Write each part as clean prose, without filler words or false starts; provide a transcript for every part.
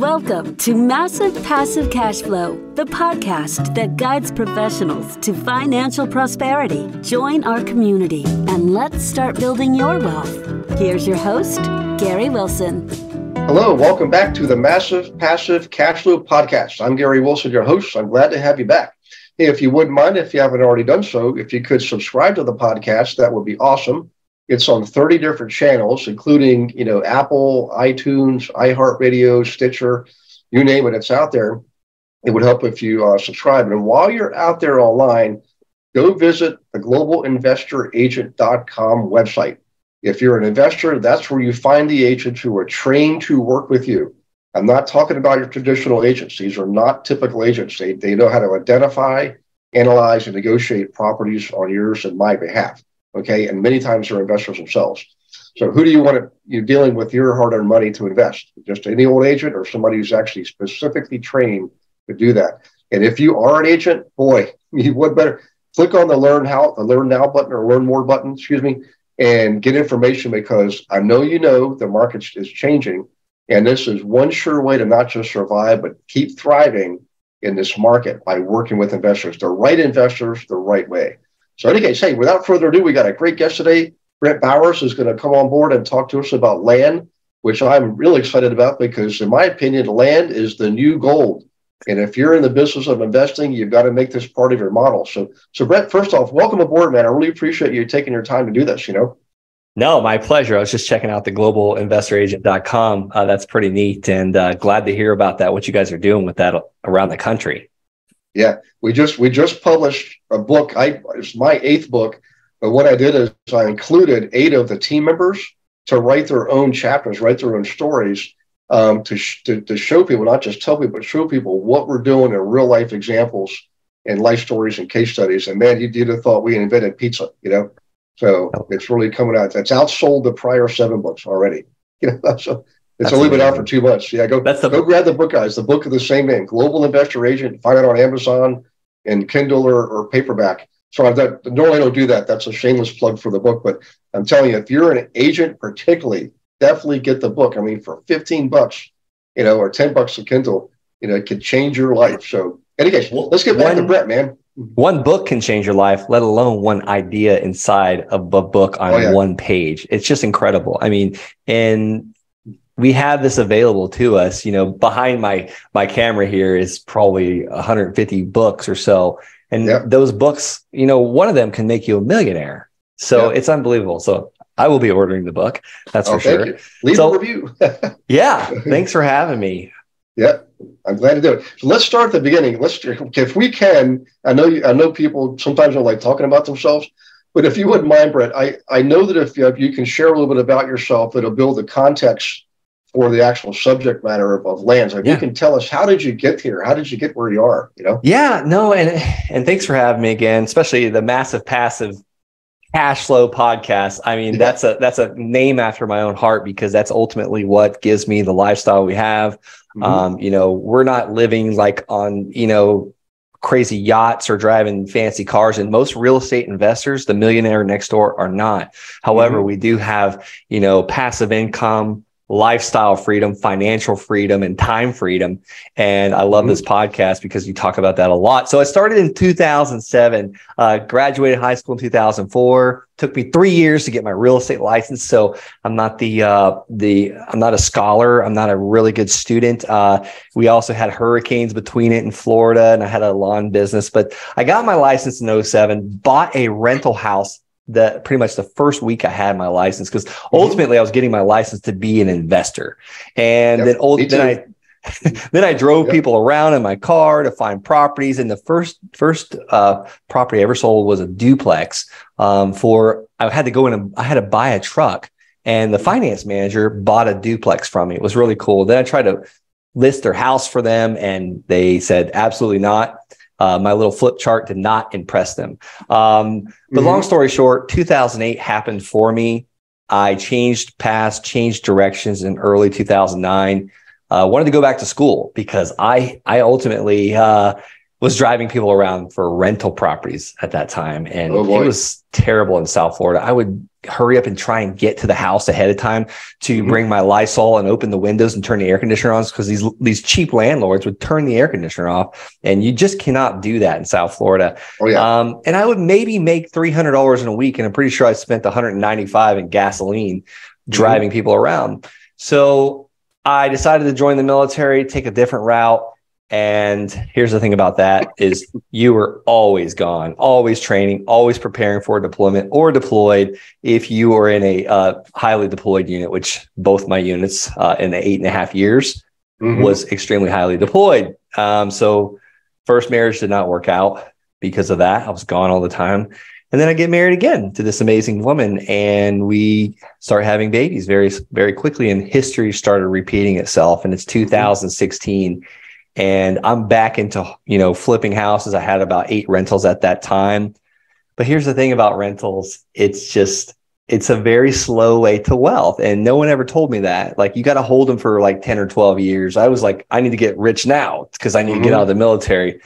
Welcome to Massive Passive Cash Flow, the podcast that guides professionals to financial prosperity. Join our community and let's start building your wealth. Here's your host, Gary Wilson. Hello, welcome back to the Massive Passive Cash Flow podcast. I'm Gary Wilson, your host. I'm glad to have you back. Hey, if you wouldn't mind, if you haven't already done so, if you could subscribe to the podcast, that would be awesome. It's on 30 different channels, including, Apple, iTunes, iHeartRadio, Stitcher, you name it, it's out there. It would help if you subscribe. And while you're out there online, go visit the globalinvestoragent.com website. If you're an investor, that's where you find the agents who are trained to work with you. I'm not talking about your traditional agents. These are not typical agents. They know how to identify, analyze, and negotiate properties on yours and my behalf. Okay, and many times they're investors themselves. So who do you want you're dealing with your hard-earned money to invest? Just any old agent or somebody who's actually specifically trained to do that? And if you are an agent, boy, you would better click on the Learn Now button or Learn More button, and get information, because I know the market is changing, and this is one sure way to not just survive, but keep thriving in this market by working with investors, the right investors, the right way. So in any case, hey, without further ado, we got a great guest today. Brent Bowers is going to come on board and talk to us about land, which I'm really excited about because, in my opinion, land is the new gold. And if you're in the business of investing, you've got to make this part of your model. So Brent, first off, welcome aboard, man. I really appreciate you taking your time to do this, No, my pleasure. I was just checking out the globalinvestoragent.com. That's pretty neat, and glad to hear about that, what you guys are doing with that around the country. Yeah, we just published a book. It's my 8th book, but what I did is I included 8 of the team members to write their own chapters, write their own stories, to show people, not just tell people, but show people what we're doing in real life examples and life stories and case studies. And man, you'd have thought we invented pizza, So it's really coming out. That's outsold the prior 7 books already. So it's only been out for 2 months. Yeah, go grab the book, guys. The book of the same name, Global Investor Agent. Find it on Amazon and Kindle or paperback. So normally I don't do that. That's a shameless plug for the book. But I'm telling you, if you're an agent particularly, definitely get the book. I mean, for $15, or $10 a Kindle, it could change your life. So anyway, let's get back to Brent, man. One book can change your life, let alone one idea inside of a book on one page. It's just incredible. I mean, and we have this available to us. Behind my camera here is probably 150 books or so. And those books, one of them can make you a millionaire. So it's unbelievable. So I will be ordering the book. That's for sure. Thank you. Leave a review. Yeah. Thanks for having me. Yeah, I'm glad to do it. So let's start at the beginning. If we can, I know people sometimes don't like talking about themselves, but if you wouldn't mind, Brent, I know that if you can share a little bit about yourself, it'll build the context for the actual subject matter of lands. Like you can tell us, how did you get here? How did you get where you are? Yeah, no, and thanks for having me again, especially the Massive Passive Cash Flow podcast. I mean, that's a name after my own heart, because that's ultimately what gives me the lifestyle we have. Mm-hmm. We're not living like on, crazy yachts or driving fancy cars, and most real estate investors, the millionaire next door, are not. However, we do have, passive income, lifestyle freedom, financial freedom, and time freedom. And I love this podcast because you talk about that a lot. So I started in 2007, graduated high school in 2004. Took me 3 years to get my real estate license. So I'm not I'm not a scholar. I'm not a really good student. We also had hurricanes between it in Florida, and I had a lawn business, but I got my license in 2007, bought a rental house pretty much the first week I had my license, because ultimately I was getting my license to be an investor. And then I drove people around in my car to find properties. And the first property I ever sold was a duplex. I had to buy a truck, and the finance manager bought a duplex from me. It was really cool. Then I tried to list their house for them, and they said absolutely not. My little flip chart did not impress them. But long story short, 2008 happened for me. I changed paths, changed directions in early 2009. Wanted to go back to school because I ultimately was was driving people around for rental properties at that time. And it was terrible in South Florida. I would hurry up and try and get to the house ahead of time to bring my Lysol and open the windows and turn the air conditioner on, because these cheap landlords would turn the air conditioner off, and you just cannot do that in South Florida. And I would maybe make $300 in a week, and I'm pretty sure I spent $195 in gasoline driving people around. So I decided to join the military, take a different route. And here's the thing about that is you were always gone, always training, always preparing for a deployment or deployed if you were in a highly deployed unit, which both my units in the 8.5 years was extremely highly deployed. So first marriage did not work out because of that. I was gone all the time. And then I get married again to this amazing woman, and we start having babies very, very quickly. And history started repeating itself. And it's 2016. And I'm back into, flipping houses. I had about 8 rentals at that time. But here's the thing about rentals. It's a very slow way to wealth. And no one ever told me that. Like, you got to hold them for like 10 or 12 years. I was like, I need to get rich now because I need to get out of the military.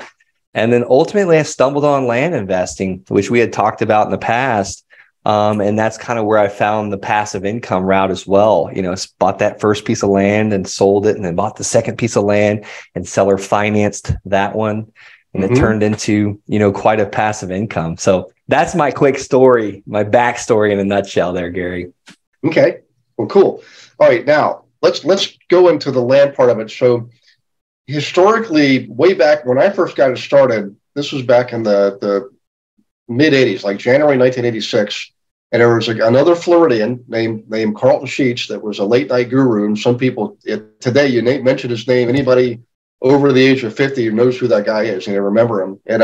And then ultimately I stumbled on land investing, which we had talked about in the past. And that's kind of where I found the passive income route as well. Bought that first piece of land and sold it, and then bought the second piece of land and seller financed that one. And it turned into, quite a passive income. So that's my quick story, my backstory in a nutshell there, Gary. Okay. Well, cool. All right. Now let's go into the land part of it. So historically, way back when I first got it started, this was back in the mid 80s, like January 1986. And there was another Floridian named Carlton Sheets that was a late night guru. And some people today, you mention his name, anybody over the age of 50 knows who that guy is, and they remember him. And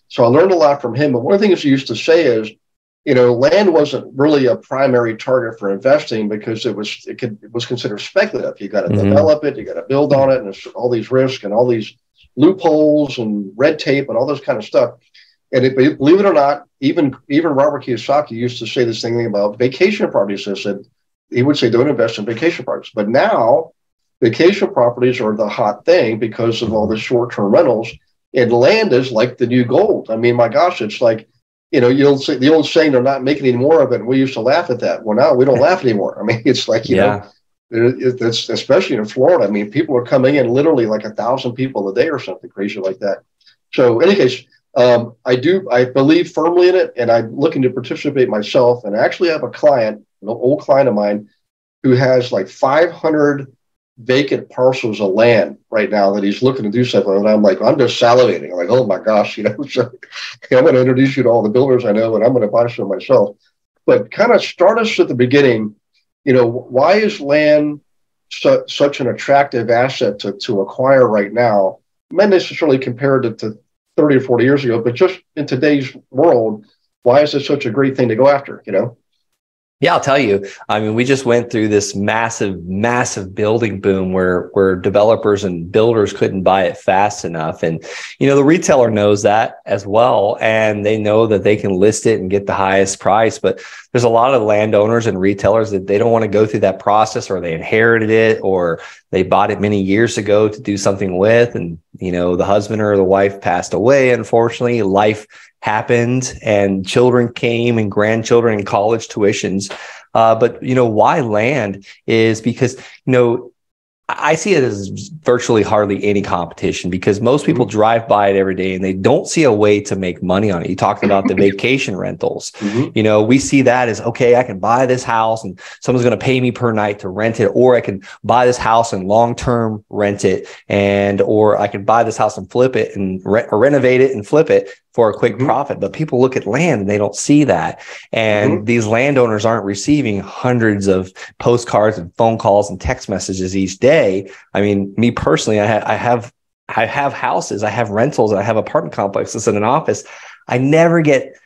so I learned a lot from him. But one of the things he used to say is, land wasn't really a primary target for investing because it was considered speculative. You got to develop it, you got to build on it, and there's all these risks and all these loopholes and red tape and all this kind of stuff. And believe it or not, even Robert Kiyosaki used to say this thing about vacation properties. He would say, don't invest in vacation properties. But now vacation properties are the hot thing because of all the short-term rentals. And land is like the new gold. I mean, my gosh, it's like, you'll say the old saying, they're not making any more of it. And we used to laugh at that. Well, now we don't laugh anymore. I mean, it's like, it's especially in Florida. I mean, people are coming in literally like 1,000 people a day or something crazy like that. So in any case, I believe firmly in it, and I'm looking to participate myself. And I actually have a client, an old client of mine, who has like 500 vacant parcels of land right now that he's looking to do something. And I'm like, I'm just salivating. I'm like, oh my gosh, so I'm going to introduce you to all the builders I know, and I'm going to buy some myself. But kind of start us at the beginning. Why is land such an attractive asset to acquire right now? Not necessarily compared to 30 or 40 years ago, but just in today's world, why is it such a great thing to go after, Yeah, I'll tell you. I mean, we just went through this massive, massive building boom where developers and builders couldn't buy it fast enough. And, the retailer knows that as well. And they know that they can list it and get the highest price. But there's a lot of landowners and retailers that they don't want to go through that process, or they inherited it, or they bought it many years ago to do something with. And, the husband or the wife passed away. Unfortunately, life happened and children came and grandchildren and college tuitions. But, why land is because, I see it as virtually hardly any competition, because most people drive by it every day and they don't see a way to make money on it. You talked about the vacation rentals. We see that as, okay, I can buy this house and someone's going to pay me per night to rent it, or I can buy this house and long-term rent it, or I can buy this house and flip it and renovate it and flip it for a quick profit. But people look at land and they don't see that. And these landowners aren't receiving hundreds of postcards and phone calls and text messages each day. I mean, me personally, I have houses, I have rentals, I have apartment complexes and an office. I never get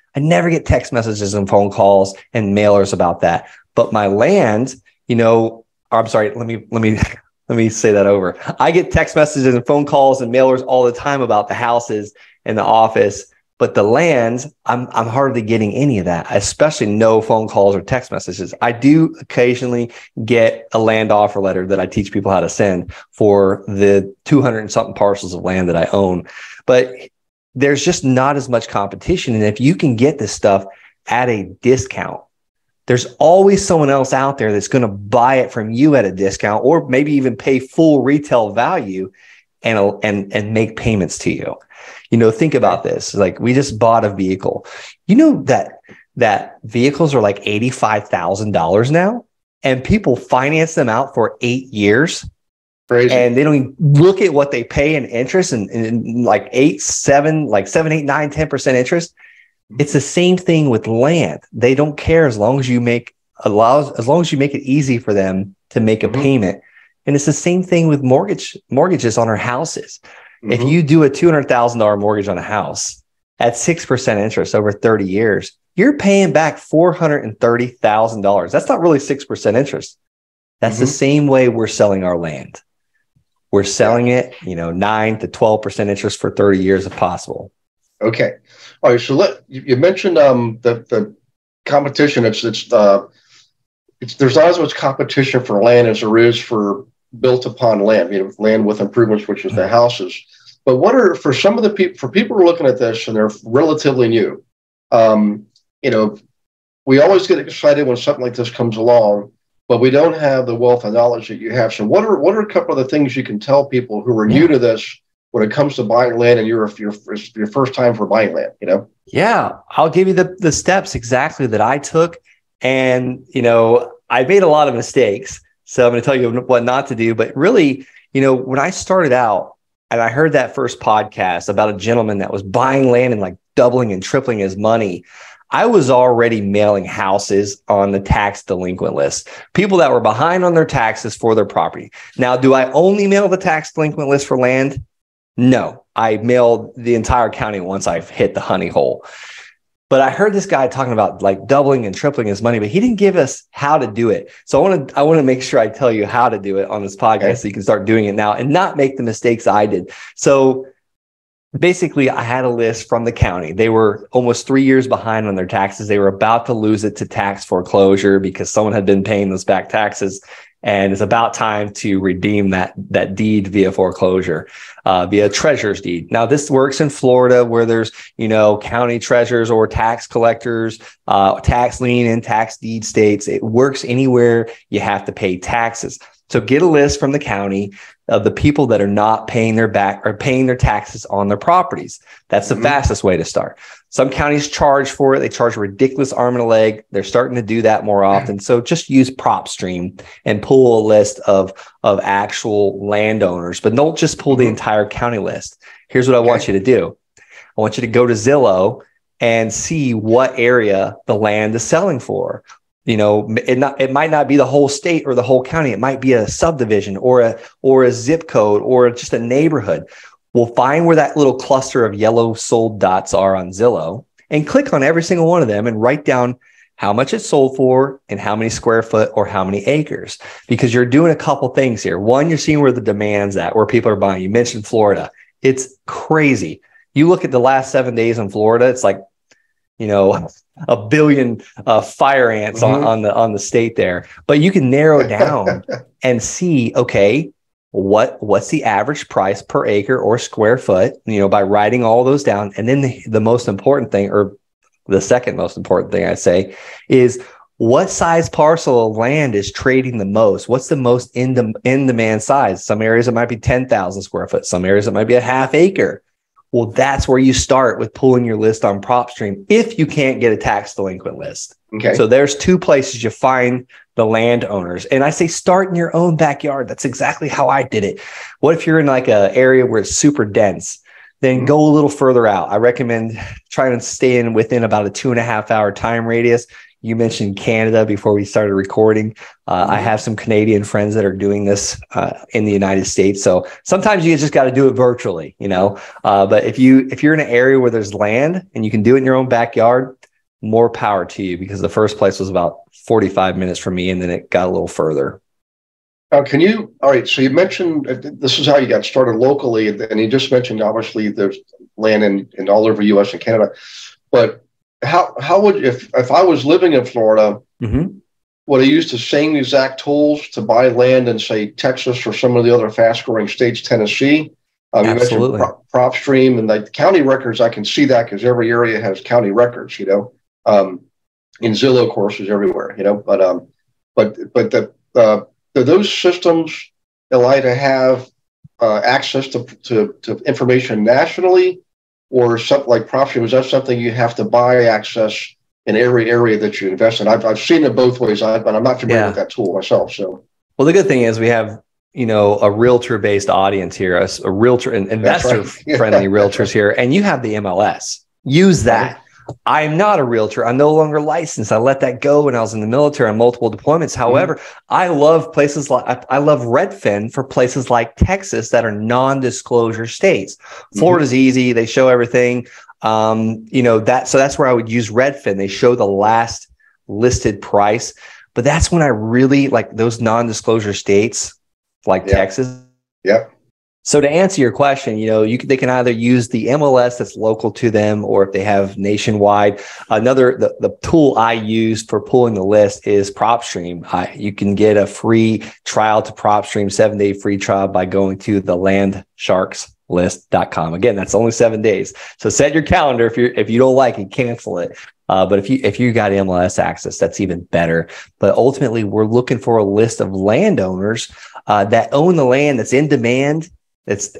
text messages and phone calls and mailers about that. But my land, I'm sorry, let me say that over. I get text messages and phone calls and mailers all the time about the houses and the office. But the lands, I'm hardly getting any of that, especially no phone calls or text messages. I do occasionally get a land offer letter that I teach people how to send for the 200 and something parcels of land that I own. But there's just not as much competition. And if you can get this stuff at a discount, there's always someone else out there that's going to buy it from you at a discount, or maybe even pay full retail value and make payments to you. Think about this. Like, we just bought a vehicle. That vehicles are like $85,000 now, and people finance them out for 8 years. Crazy. And they don't even look at what they pay in interest and like 7, 8, 9, 10% interest. It's the same thing with land. They don't care as long as you make it easy for them to make a payment. And it's the same thing with mortgages on our houses. If you do a $200,000 mortgage on a house at 6% interest over 30 years, you're paying back $430,000. That's not really 6% interest. That's the same way we're selling our land. We're selling it, 9 to 12% interest for 30 years if possible. Okay. All right. So you mentioned the competition. There's not as much competition for land as there is for built upon land, land with improvements, which is the houses. But what are, for some of the people, for people who are looking at this and they're relatively new, we always get excited when something like this comes along, but we don't have the wealth of knowledge that you have. So what are a couple of the things you can tell people who are new to this when it comes to buying land and your first time for buying land, Yeah, I'll give you the steps exactly that I took. And, I made a lot of mistakes. So I'm going to tell you what not to do. But really, when I started out and I heard that first podcast about a gentleman that was buying land and like doubling and tripling his money, I was already mailing houses on the tax delinquent list, people that were behind on their taxes for their property. Now, do I only mail the tax delinquent list for land? No, I mailed the entire county once I've hit the honey hole. But I heard this guy talking about like doubling and tripling his money, but he didn't give us how to do it. So I want to make sure I tell you how to do it on this podcast so you can start doing it now and not make the mistakes I did. So basically, I had a list from the county. They were almost 3 years behind on their taxes. They were about to lose it to tax foreclosure because someone had been paying those back taxes. And it's about time to redeem that deed via foreclosure, via treasurer's deed. Now, this works in Florida where there's, county treasurers or tax collectors, tax lien and tax deed states. It works anywhere you have to pay taxes. So get a list from the county of the people that are not paying their taxes on their properties. That's the fastest way to start. Some counties charge for it. They charge a ridiculous arm and a leg. They're starting to do that more often. So just use PropStream and pull a list of actual landowners, but don't just pull the entire county list. Here's what I want you to do. I want you to go to Zillow and see what area the land is selling for. It might not be the whole state or the whole county. It might be a subdivision or a zip code or just a neighborhood. We'll find where that little cluster of yellow sold dots are on Zillow and click on every single one of them and write down how much it's sold for and how many square foot or how many acres, because you're doing a couple things here. One, you're seeing where the demand's at, where people are buying. You mentioned Florida. It's crazy. You look at the last 7 days in Florida, it's like, a billion fire ants on the state there. But you can narrow it down and see, okay, what's the average price per acre or square foot, by writing all those down. And then the most important thing, or the second most important thing I say, is what size parcel of land is trading the most? What's the most in demand size? Some areas it might be 10,000 square foot. Some areas it might be a half acre. Well, that's where you start with pulling your list on PropStream if you can't get a tax delinquent list. Okay. So there's two places you find the landowners. And I say start in your own backyard. That's exactly how I did it. What if you're in like an area where it's super dense? Then go a little further out. I recommend trying to stay within about a 2.5 hour time radius. You mentioned Canada before we started recording. I have some Canadian friends that are doing this in the United States. So sometimes you just got to do it virtually, But if you're in an area where there's land and you can do it in your own backyard, more power to you, because the first place was about 45 minutes from me and then it got a little further. All right, so you mentioned this is how you got started locally, and you just mentioned obviously there's land in all over U.S. and Canada, but how would, if I was living in Florida, would I use the same exact tools to buy land in, say, Texas or some of the other fast-growing states, Tennessee? You mentioned prop stream and like county records. I can see that because every area has county records, in Zillow courses everywhere, but those systems allow you to have access to information nationally, or something like prop stream. Is that something you have to buy access in every area that you invest in? I've seen it both ways, but I'm not familiar with that tool myself. So, well, the good thing is we have a realtor-based audience here, a realtor and investor-friendly realtors here, and you have the MLS. Use that. I'm not a realtor. I'm no longer licensed. I let that go when I was in the military on multiple deployments. However, I love places like I love Redfin for places like Texas that are non-disclosure states. Florida's easy. They show everything. So that's where I would use Redfin. They show the last listed price, but that's when I really like those non-disclosure states like Texas. Yeah. So to answer your question, they can either use the MLS that's local to them, or if they have nationwide. The tool I use for pulling the list is PropStream. You can get a free trial to PropStream, 7-day free trial by going to the landsharkslist.com. Again, that's only 7 days. So set your calendar. If you don't like it, cancel it. But if you got MLS access, that's even better. But ultimately, we're looking for a list of landowners that own the land that's in demand.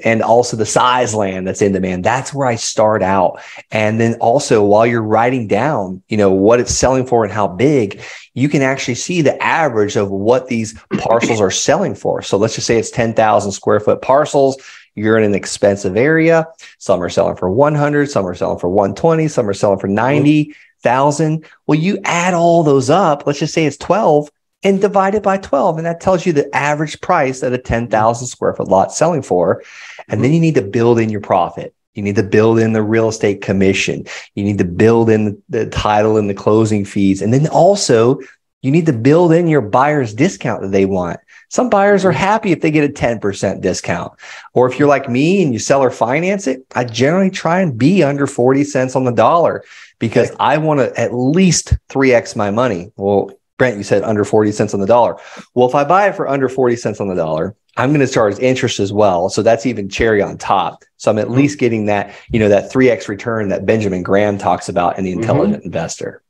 And also the size land that's in demand. That's where I start out. And then also while you're writing down, what it's selling for and how big, you can actually see the average of what these parcels are selling for. So let's just say it's 10,000 square foot parcels. You're in an expensive area. Some are selling for 100, some are selling for 120, some are selling for 90,000. Well, you add all those up. Let's just say it's 12. And divide it by 12. And that tells you the average price that a 10,000 square foot lot selling for. And then you need to build in your profit. You need to build in the real estate commission. You need to build in the title and the closing fees. And then also you need to build in your buyer's discount that they want. Some buyers are happy if they get a 10% discount. Or if you're like me and you sell or finance it, I generally try and be under 40 cents on the dollar because I want to at least 3x my money. Well, Brent, you said under 40 cents on the dollar. Well, if I buy it for under 40 cents on the dollar, I'm going to charge interest as well. So that's even cherry on top. So I'm at least getting that, that 3x return that Benjamin Graham talks about in The Intelligent Investor.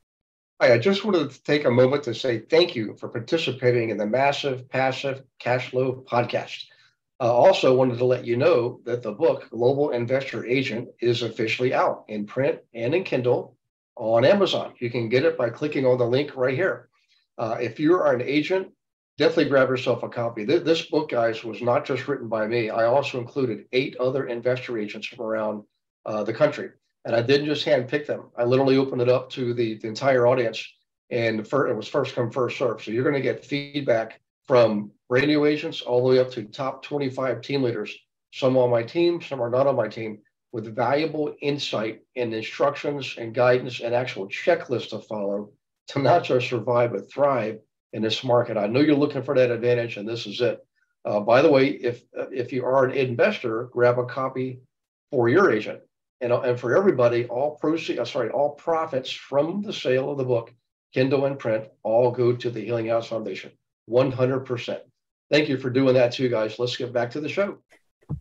I just wanted to take a moment to say thank you for participating in the Massive Passive Cash Flow podcast. Also wanted to let you know that the book, Global Investor Agent, is officially out in print and in Kindle on Amazon. You can get it by clicking on the link right here. If you are an agent, definitely grab yourself a copy. This book, guys, was not just written by me. I also included 8 other investor agents from around the country. And I didn't just handpick them. I literally opened it up to the entire audience. And it was first come, first serve. So you're going to get feedback from brand new agents all the way up to top 25 team leaders. Some on my team, some are not on my team, with valuable insight and instructions and guidance and actual checklists to follow to not just survive, but thrive in this market. I know you're looking for that advantage, and this is it. By the way, if you are an investor, grab a copy for your agent. And for everybody, all profits from the sale of the book, Kindle and print, all go to the Healing House Foundation, 100%. Thank you for doing that too, guys. Let's get back to the show.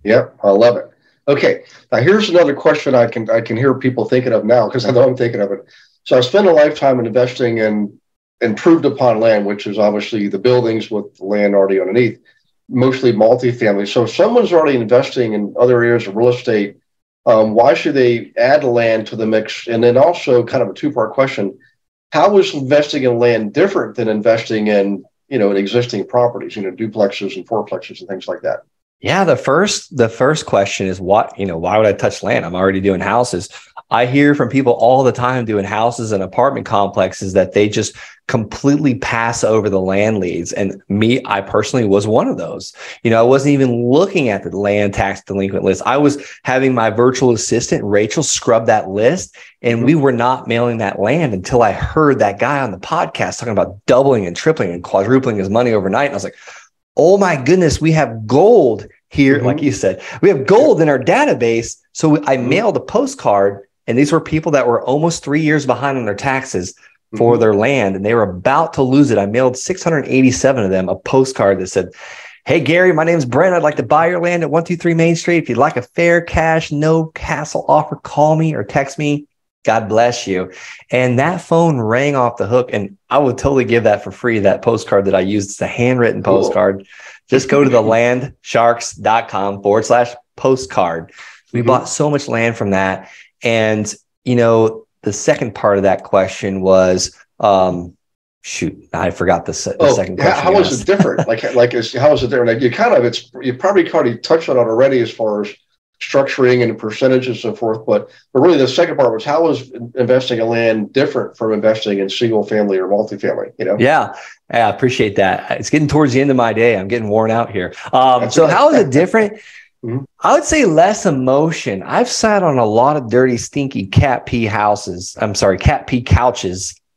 Yep, I love it. Okay, now here's another question I can hear people thinking of now, because I know I'm thinking of it. So I spent a lifetime investing in improved upon land, which is obviously the buildings with the land already underneath, mostly multifamily. So if someone's already investing in other areas of real estate, why should they add land to the mix? And then also kind of a two-part question, how is investing in land different than investing in, in existing properties, duplexes and fourplexes and things like that? Yeah, the first question is why would I touch land? I'm already doing houses. I hear from people all the time doing houses and apartment complexes that they just completely pass over the land leads. And I personally was one of those. I wasn't even looking at the land tax delinquent list. I was having my virtual assistant, Rachel, scrub that list. And we were not mailing that land until I heard that guy on the podcast talking about doubling and tripling and quadrupling his money overnight. And I was like, oh my goodness, we have gold here. Like you said, we have gold in our database. So I mailed a postcard, and these were people that were almost 3 years behind on their taxes for their land, and they were about to lose it. I mailed 687 of them a postcard that said, Hey, Gary, my name's Brent. I'd like to buy your land at 123 Main Street. If you'd like a fair cash, no hassle offer, call me or text me. God bless you. And that phone rang off the hook. And I would totally give that for free. That postcard that I used, it's a handwritten postcard. Just go to the landsharks.com/postcard. We bought so much land from that. And, the second part of that question was, shoot, I forgot the second question. How was it different? How was it different? You probably already touched on it already as far as structuring and percentages and so forth. But really the second part was, how was investing in land different from investing in single family or multifamily? Yeah, I appreciate that. It's getting towards the end of my day. I'm getting worn out here. So how is it different? I would say less emotion. I've sat on a lot of dirty, stinky cat pee couches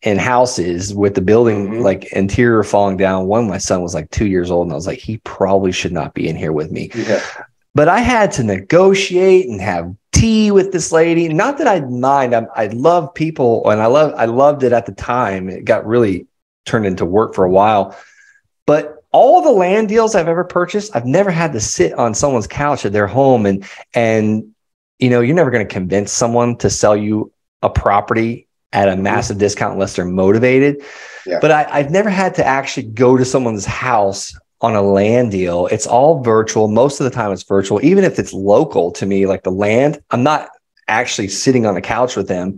in houses with the building like interior falling down. One, my son was like 2 years old, and I was like, he probably should not be in here with me. Yeah. But I had to negotiate and have tea with this lady. Not that I'd mind. I love people, and I loved it at the time. It got really turned into work for a while. But all the land deals I've ever purchased, I've never had to sit on someone's couch at their home. And you're never going to convince someone to sell you a property at a massive discount unless they're motivated. Yeah. But I've never had to actually go to someone's house on a land deal. It's all virtual. Most of the time it's virtual. Even if it's local to me, like the land, I'm not actually sitting on the couch with them.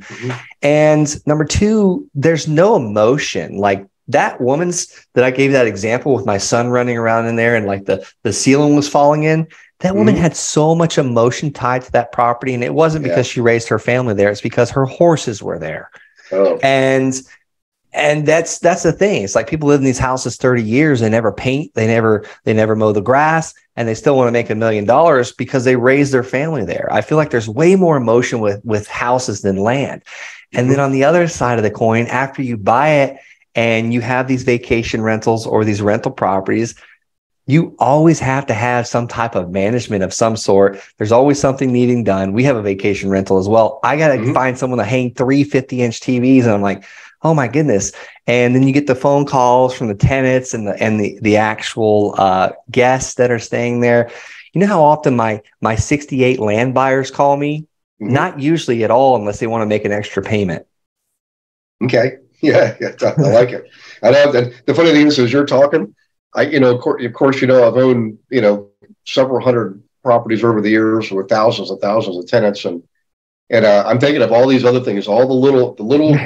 And number two, there's no emotion. Like that woman's that I gave that example with my son running around in there and like the ceiling was falling in. That woman had so much emotion tied to that property. And it wasn't because she raised her family there. It's because her horses were there. Oh. And that's the thing. It's like people live in these houses 30 years. They never paint. They never mow the grass, and they still want to make $1 million because they raised their family there. I feel like there's way more emotion with houses than land. And then on the other side of the coin, after you buy it, and you have these vacation rentals or these rental properties, you always have to have some type of management of some sort. There's always something needing done. We have a vacation rental as well. I got to find someone to hang 3 50-inch TVs. And I'm like, oh my goodness. And then you get the phone calls from the tenants and the actual guests that are staying there. You know how often my 68 land buyers call me? Not usually at all, unless they want to make an extra payment. Okay. Yeah, I like it. I know that the funny thing is, as you're talking, of course, I've owned, several hundred properties over the years with thousands and thousands of tenants. And I'm thinking of all these other things, all the little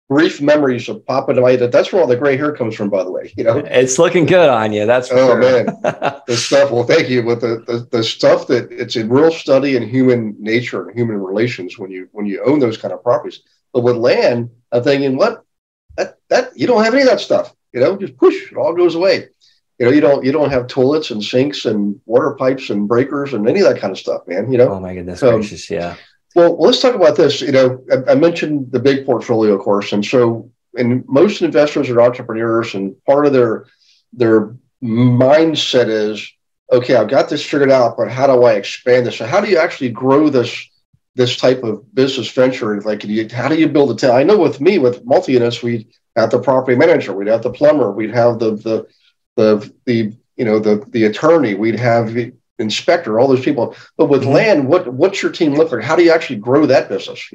brief memories of popping into my head. That's where all the gray hair comes from, by the way. It's looking good on you. That's for sure. Man, the stuff. Well, thank you. But the stuff that it's a real study in human nature and human relations when you own those kind of properties. But with land, I'm thinking, what that you don't have any of that stuff. Just push, it all goes away. You don't have toilets and sinks and water pipes and breakers and any of that kind of stuff, man. Oh my goodness gracious, yeah. Well, let's talk about this. I mentioned the big portfolio, of course, and so, and most investors are entrepreneurs, and part of their mindset is, okay, I've got this figured out, but how do I expand this? So how do you actually grow this type of business venture? Like, how do you build a team? I know with me, with multi-units, we'd have the property manager, we'd have the plumber, we'd have the attorney, we'd have the inspector, all those people. But with land, what's your team look like? How do you actually grow that business?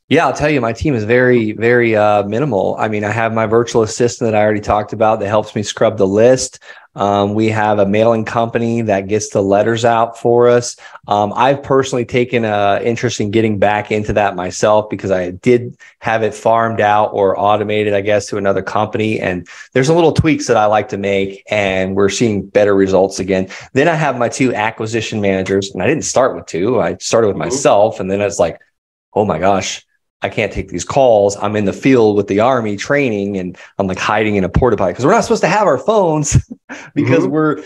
Yeah, I'll tell you, my team is very, very minimal. I mean, I have my virtual assistant that I already talked about that helps me scrub the list. We have a mailing company that gets the letters out for us. I've personally taken an interest in getting back into that myself because I did have it farmed out or automated, I guess, to another company. And there's a little tweaks that I like to make, and we're seeing better results again. Then I have my 2 acquisition managers, and I didn't start with 2. I started with myself, and then it's like, oh my gosh, I can't take these calls. I'm in the field with the Army training, and I'm like hiding in a porta potty because we're not supposed to have our phones because we're,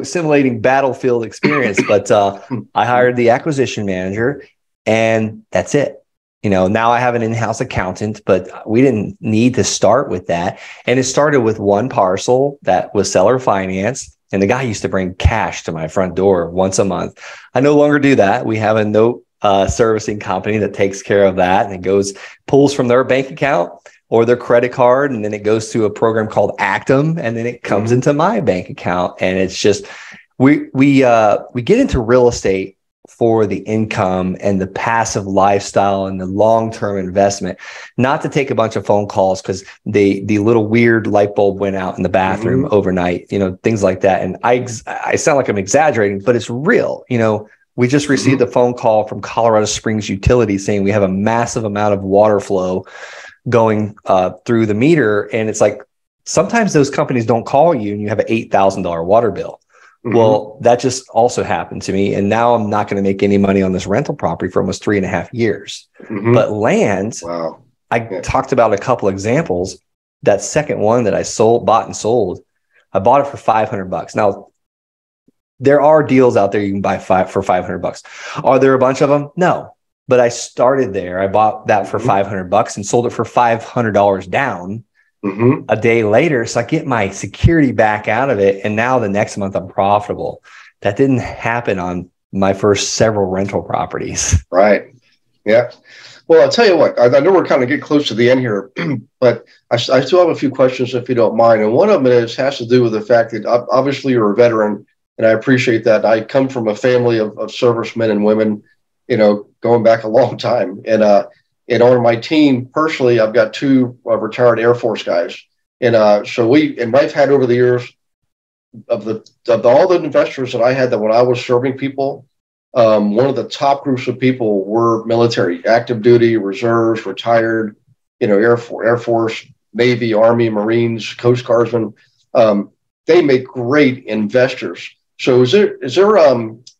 simulating battlefield experience. But I hired the acquisition manager, and that's it. Now I have an in-house accountant, but we didn't need to start with that. And it started with one parcel that was seller finance. And the guy used to bring cash to my front door once a month. I no longer do that. We have a note servicing company that takes care of that, and it pulls from their bank account, or their credit card, and then it goes to a program called Actum, and then it comes into my bank account. And it's just we get into real estate for the income and the passive lifestyle and the long-term investment, not to take a bunch of phone calls because the little weird light bulb went out in the bathroom overnight, things like that. And I sound like I'm exaggerating, but it's real. We just received a phone call from Colorado Springs Utility saying we have a massive amount of water flow going through the meter. And it's like, sometimes those companies don't call you and you have an $8,000 water bill. Well, that just also happened to me. And now I'm not going to make any money on this rental property for almost 3.5 years. But land, I talked about a couple examples. That second one that I bought and sold, I bought it for $500. Now, there are deals out there you can buy for $500. Are there a bunch of them? No. But I started there. I bought that for $500 and sold it for $500 down. A day later. So I get my security back out of it. And now the next month I'm profitable. That didn't happen on my first several rental properties. Right. Yeah. Well, I'll tell you what, I know we're kind of getting close to the end here, but I still have a few questions if you don't mind. And one of them has to do with the fact that obviously you're a veteran, and I appreciate that. I come from a family of servicemen and women, going back a long time. And on my team, personally, I've got two retired Air Force guys. And I've had over the years of all the investors that I had that when I was serving people, one of the top groups of people were military, active duty, reserves, retired, Air Force, Navy, Army, Marines, Coast Guardsmen. They make great investors. So is there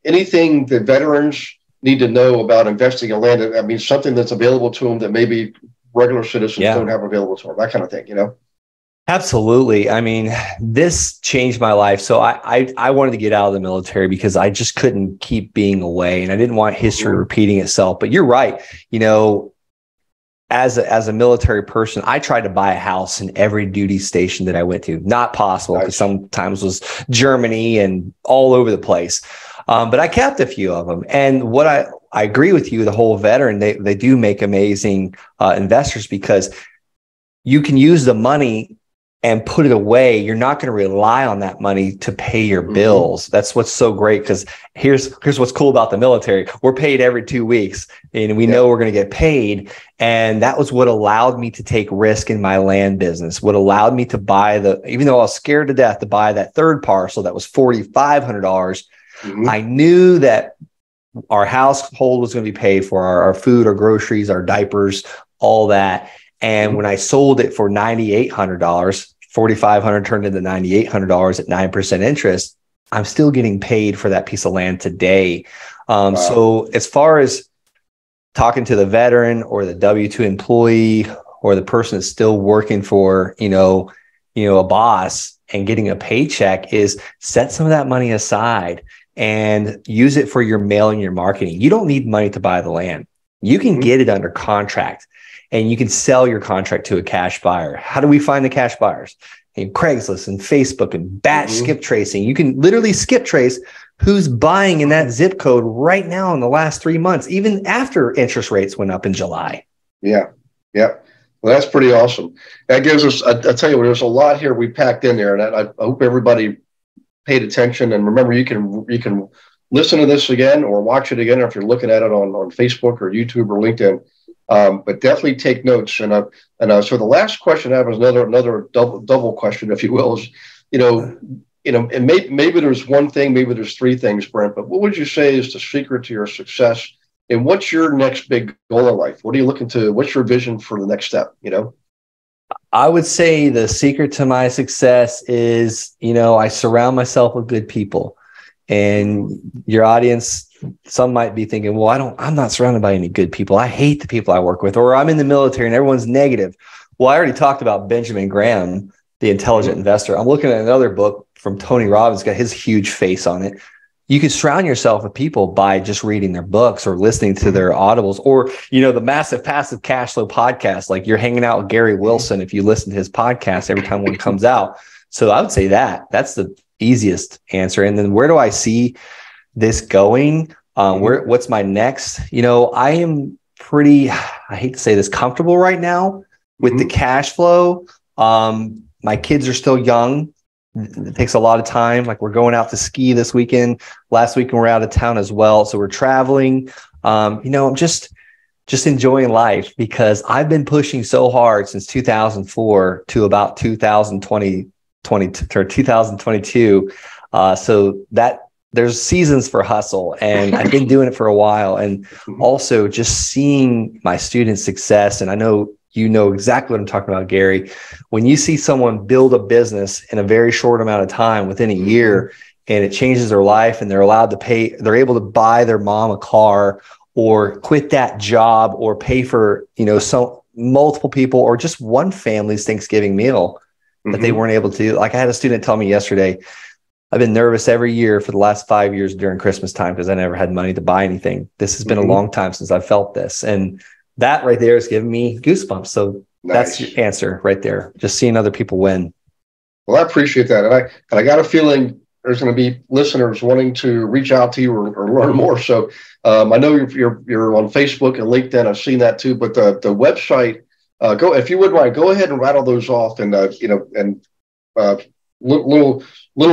anything that veterans need to know about investing in land? I mean, something that's available to them that maybe regular citizens don't have available to them, that kind of thing, Absolutely. I mean, this changed my life. So I wanted to get out of the military because I just couldn't keep being away, and I didn't want history repeating itself. But you're right. As a military person, I tried to buy a house in every duty station that I went to. Not possible, because sometimes it was Germany and all over the place. But I kept a few of them. And what I agree with you, the whole veteran, they do make amazing investors, because you can use the money and put it away. You're not going to rely on that money to pay your bills. That's what's so great, because here's what's cool about the military. We're paid every 2 weeks, and we know we're going to get paid. And that was what allowed me to take risk in my land business, what allowed me to buy even though I was scared to death to buy that third parcel that was $4,500. I knew that our household was going to be paid for, our food, our groceries, our diapers, all that. And when I sold it for $9,800, $4,500 turned into $9,800 at 9% interest, I'm still getting paid for that piece of land today. So as far as talking to the veteran or the W-2 employee or the person that's still working for, a boss and getting a paycheck, is set some of that money aside and use it for your mailing, your marketing. You don't need money to buy the land. You can get it under contract, and you can sell your contract to a cash buyer. How do we find the cash buyers? In Craigslist and Facebook and batch skip tracing. You can literally skip trace who's buying in that zip code right now in the last 3 months, even after interest rates went up in July. Yeah. Well, that's pretty awesome. That gives us, I tell you what, there's a lot here we packed in there, and I hope everybody paid attention. And remember, you can listen to this again or watch it again, or if you're looking at it on Facebook or YouTube or LinkedIn. But definitely take notes. And so the last question I have is another double question, if you will, is, and maybe there's one thing, maybe there's three things, Brent, but what would you say is the secret to your success? And what's your next big goal in life? What are you looking to, what's your vision for the next step? I would say the secret to my success is, I surround myself with good people. And your audience, some might be thinking, well, I'm not surrounded by any good people. I hate the people I work with, or I'm in the military and everyone's negative. Well, I already talked about Benjamin Graham, The Intelligent Investor. I'm looking at another book from Tony Robbins, got his huge face on it. You can surround yourself with people by just reading their books or listening to their audibles, or, the Massive Passive Cash Flow podcast. Like, you're hanging out with Gary Wilson if you listen to his podcast every time one comes out. So I would say that's the easiest answer. And then where do I see this going? What's my next? I am pretty, I hate to say this, comfortable right now With the cash flow, my kids are still young. It takes a lot of time. Like we're going out to ski this weekend. Last weekend we're out of town as well. So we're traveling. I'm just enjoying life because I've been pushing so hard since 2004 to about 2022. So that there's seasons for hustle, and I've been doing it for a while. And also just seeing my students' success. And I know you know exactly what I'm talking about, Gary. When you see someone build a business in a very short amount of time, within a year, and it changes their life, and they're able to buy their mom a car, or quit that job, or pay for, so multiple people, or just one family's Thanksgiving meal that they weren't able to do. Like I had a student tell me yesterday, I've been nervous every year for the last 5 years during Christmas time because I never had money to buy anything. This has been a long time since I felt this. And that right there is giving me goosebumps. So That's your answer right there. Just seeing other people win. Well, I appreciate that. And I got a feeling there's going to be listeners wanting to reach out to you or learn more. So I know you're on Facebook and LinkedIn. I've seen that too. But the website, if you wouldn't mind, go ahead and rattle those off, and little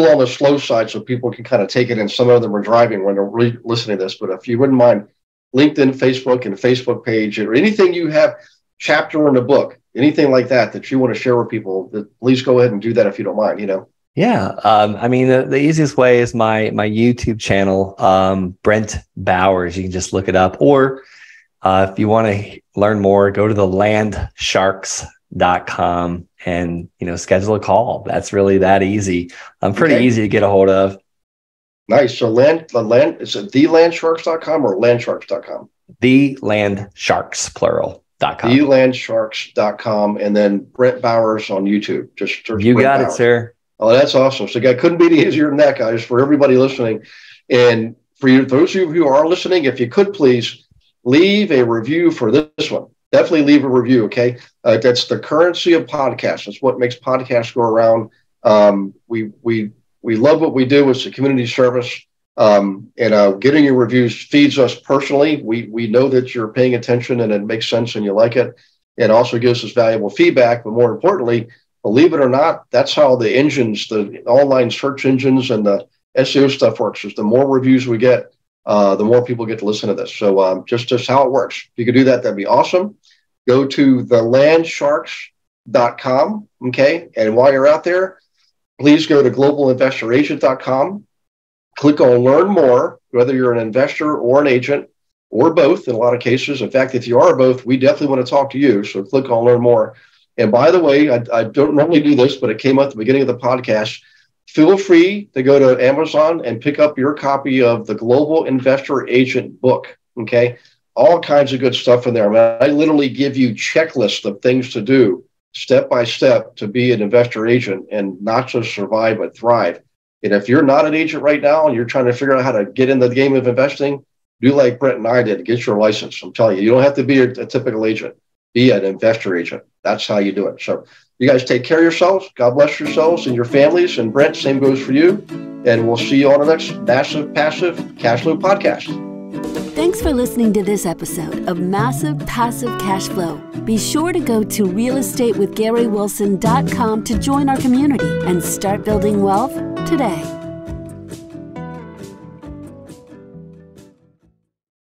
on the slow side so people can kind of take it in. Some of them are driving when they're listening to this. But if you wouldn't mind, LinkedIn, Facebook, and Facebook page, or anything you have, chapter in the book, anything like that you want to share with people, please go ahead and do that if you don't mind. Yeah. The easiest way is my YouTube channel, Brent Bowers. You can just look it up. Or if you want to learn more, go to the landsharks.com and, schedule a call. That's really that easy. I'm pretty easy to get a hold of. Nice. So is it thelandsharks.com or landsharks.com? Thelandsharks, plural.com. Thelandsharks.com, and then Brent Bowers on YouTube. Just search You Brent got Bowers. It, sir. Oh, that's awesome. So it couldn't be any easier than that, guys, for everybody listening. And for you, those of you who are listening, if you could please leave a review for this one. Definitely leave a review, okay? That's the currency of podcasts. That's what makes podcasts go around. We love what we do. It's a community service. And getting your reviews feeds us personally. We know that you're paying attention and it makes sense and you like it. It also gives us valuable feedback. But more importantly, believe it or not, that's how the online search engines and the SEO stuff works. Is the more reviews we get, the more people get to listen to this. So just how it works. If you could do that, that'd be awesome. Go to thelandsharks.com, okay? And while you're out there, please go to globalinvestoragent.com. Click on Learn More, whether you're an investor or an agent or both in a lot of cases. In fact, if you are both, we definitely want to talk to you. So click on Learn More. And by the way, I don't normally do this, but it came up at the beginning of the podcast. Feel free to go to Amazon and pick up your copy of the Global Investor Agent book, okay? All kinds of good stuff in there. I literally give you checklists of things to do step by step to be an investor agent and not just survive, but thrive. And if you're not an agent right now and you're trying to figure out how to get in the game of investing, do like Brent and I did, get your license. I'm telling you, you don't have to be a typical agent. Be an investor agent. That's how you do it. So you guys take care of yourselves. God bless yourselves and your families. And Brent, same goes for you. And we'll see you on the next Massive Passive Cash Flow podcast. Thanks for listening to this episode of Massive Passive Cash Flow. Be sure to go to realestatewithgarywilson.com to join our community and start building wealth today.